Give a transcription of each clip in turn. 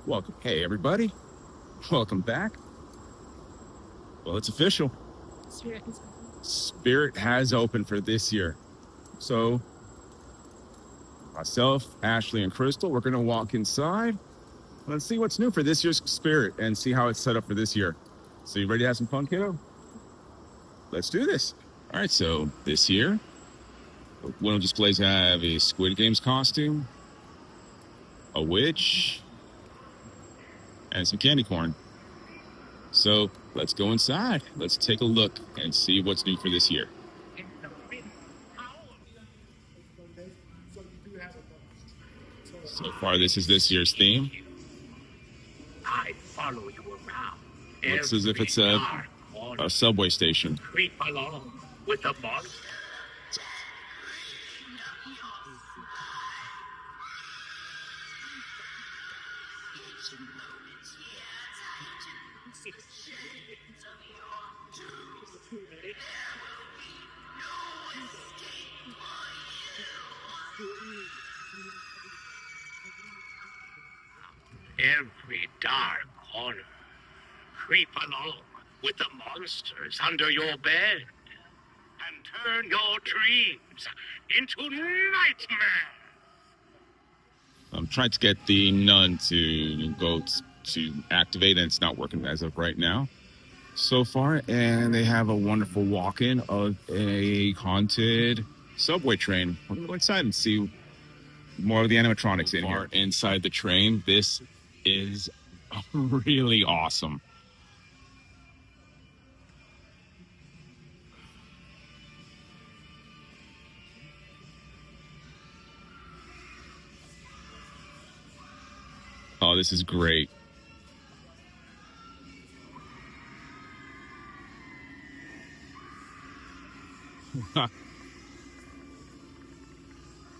Welcome. Hey, everybody. Welcome back. Well, it's official. Spirit has opened for this year. So, myself, Ashley, and Crystal, we're going to walk inside. Let's see what's new for this year's Spirit and see how it's set up for this year. So, you ready to have some fun, kiddo? Let's do this. All right, so this year, one of the displays have a Squid Games costume, a witch, and some candy corn. So let's go inside. Let's take a look and see what's new for this year. So far, this is this year's theme. I follow you around. Looks as if it's a subway station. Creep along with the monster. Every dark corner. Creep along with the monsters under your bed. And turn your dreams into nightmares. I'm trying to get the nun to go to activate, and it's not working as of right now so far. And they have a wonderful walk-in of a haunted subway train. We'll go inside and see more of the animatronics in here. Inside the train, this is really awesome. Oh, this is great.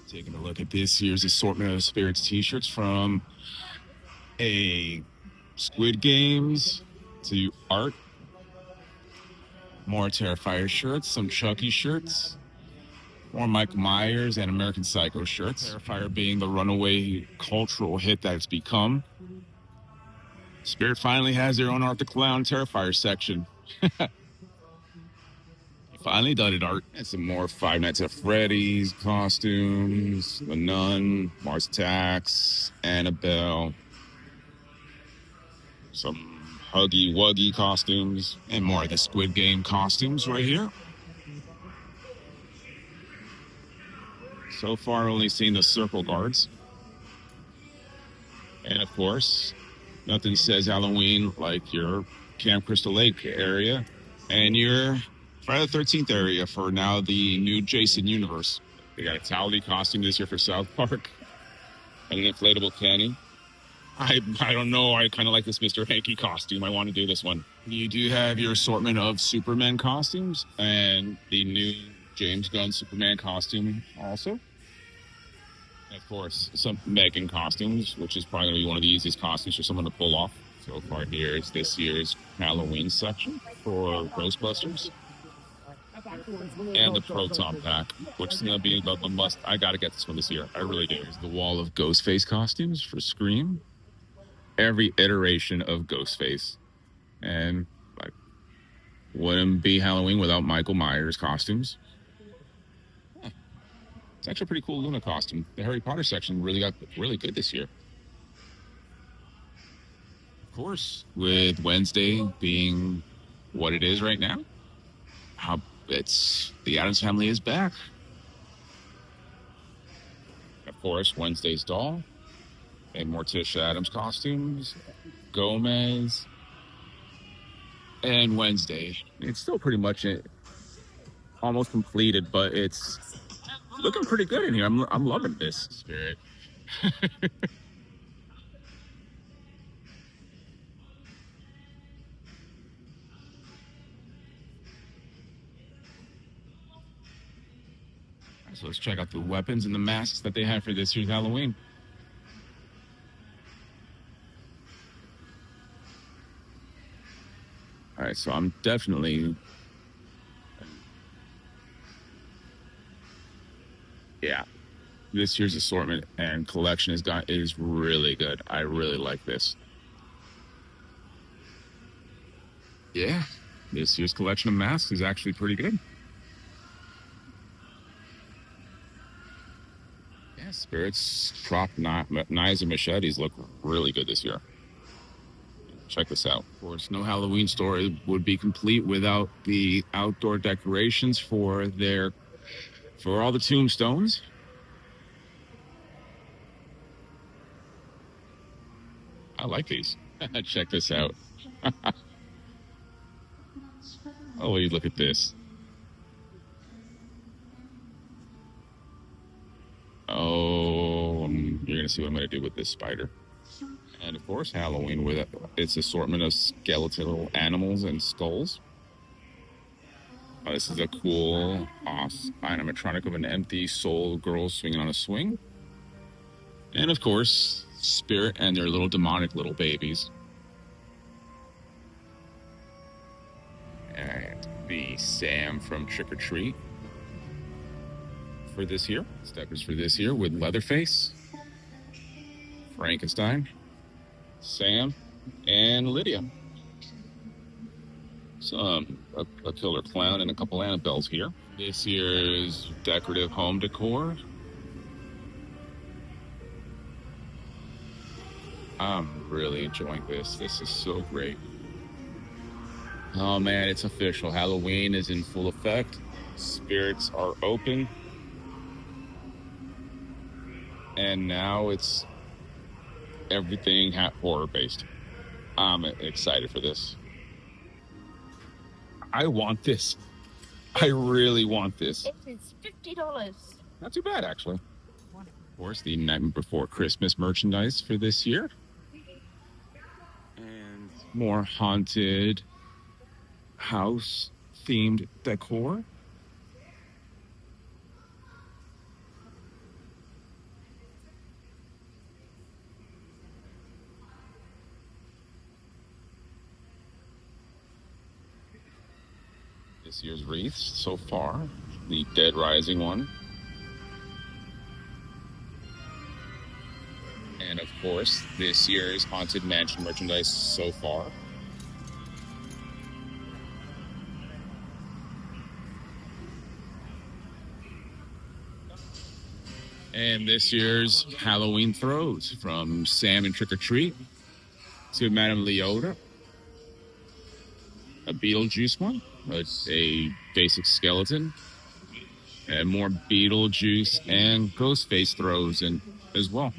Taking a look at this year's assortment of Spirits t-shirts, from a Squid Games to art, more Terrifier shirts, some Chucky shirts, more Michael Myers and American Psycho shirts. Terrifier being the runaway cultural hit that it's become. Spirit finally has their own Art the Clown Terrifier section. Finally done it, art. And some more Five Nights at Freddy's costumes, The Nun, Mars Attacks, Annabelle, some Huggy Wuggy costumes, and more of the Squid Game costumes right here. So far, only seen the circle guards. And of course, nothing says Halloween like your Camp Crystal Lake area and your Friday the 13th area for now the new Jason universe. They got a Towley costume this year for South Park and an inflatable Kenny. I don't know. I kind of like this Mr. Hanky costume. I want to do this one. You do have your assortment of Superman costumes and the new James Gunn Superman costume also. And of course, some Megan costumes, which is probably going to be one of the easiest costumes for someone to pull off. So far here is this year's Halloween section for Ghostbusters. And the Proton Pack, which is going to be a must. I got to get this one this year. I really do. There's the wall of Ghostface costumes for Scream. Every iteration of Ghostface. And like, wouldn't be Halloween without Michael Myers costumes. It's actually a pretty cool Luna costume. The Harry Potter section really got really good this year. Of course, with Wednesday being what it is right now, it's the Addams Family is back. Of course, Wednesday's doll and Morticia Addams costumes, Gomez, and Wednesday. It's still pretty much almost completed, but it's looking pretty good in here. I'm loving this Spirit. So let's check out the weapons and the masks that they have for this year's Halloween. All right, so I'm definitely... Yeah. This year's assortment and collection is really good. I really like this. Yeah, this year's collection of masks is actually pretty good. Yeah, Spirit's prop knives and machetes look really good this year. Check this out. Of course, no Halloween store would be complete without the outdoor decorations for all the tombstones. I like these. Check this out. Oh, you look at this. Oh, you're gonna see what I'm gonna do with this spider. And of course, Halloween with its assortment of skeletal animals and skulls. Oh, this is a cool animatronic of an empty soul girl swinging on a swing. And of course, Spirit and their little demonic little babies. And the Sam from Trick or Treat for this year. Steppers for this year with Leatherface, Frankenstein, Sam, and Lydia. A killer clown and a couple Annabelles here. This year's decorative home decor. I'm really enjoying this. This is so great. Oh man, it's official. Halloween is in full effect. Spirits are open. And now it's everything horror based. I'm excited for this. I want this. I really want this. It is $50. Not too bad, actually. Of course, the Night Before Christmas merchandise for this year. And more haunted house themed decor. This year's wreaths so far, the Dead Rising one. And of course, this year's Haunted Mansion merchandise so far. And this year's Halloween throws from Sam and Trick or Treat to Madame Leota. A Beetlejuice one, a basic skeleton, and more Beetlejuice and Ghostface throws in as well.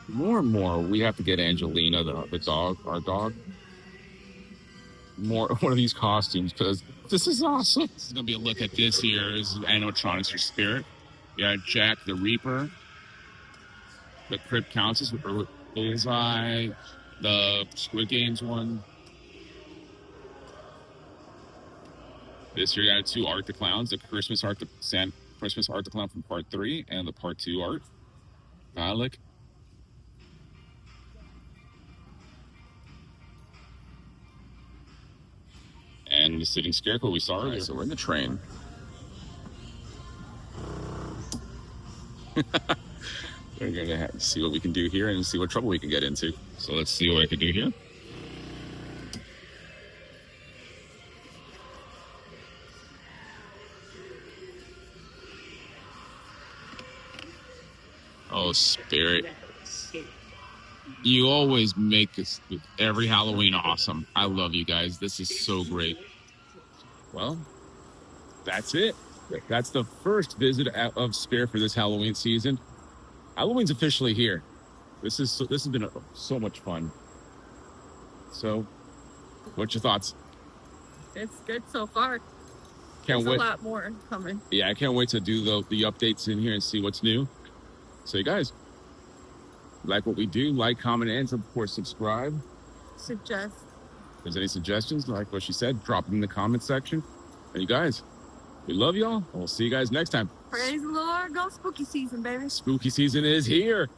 More and more, we have to get Angelina, the dog, our dog, more one of these costumes because this is awesome. This is gonna be a look at this year's Animatronics for Spirit. You got Jack the Reaper, the Crypt Countess with Bullseye, the Squid Games one. This year, you got two Art the Clowns: the Christmas Art the Clown from Part 3 and the Part 2 art. Alec. And the Sitting Scarecrow we saw earlier. So we're in the train. We're gonna have to see what we can do here and see what trouble we can get into. So let's see what I can do here. Oh, Spirit. You always make every Halloween awesome. I love you guys. This is so great. Well, that's it. That's the first visit of Spirit for this Halloween season. Halloween's officially here. This has been so much fun. So, what's your thoughts? It's good so far. There's a lot more coming. Yeah, I can't wait to do the updates in here and see what's new. So, you guys, like what we do, like, comment, and of course, subscribe. Suggest. If there's any suggestions, like what she said, drop them in the comment section. And you guys, we love y'all. And we'll see you guys next time. Praise the Lord. Go spooky season, baby. Spooky season is here.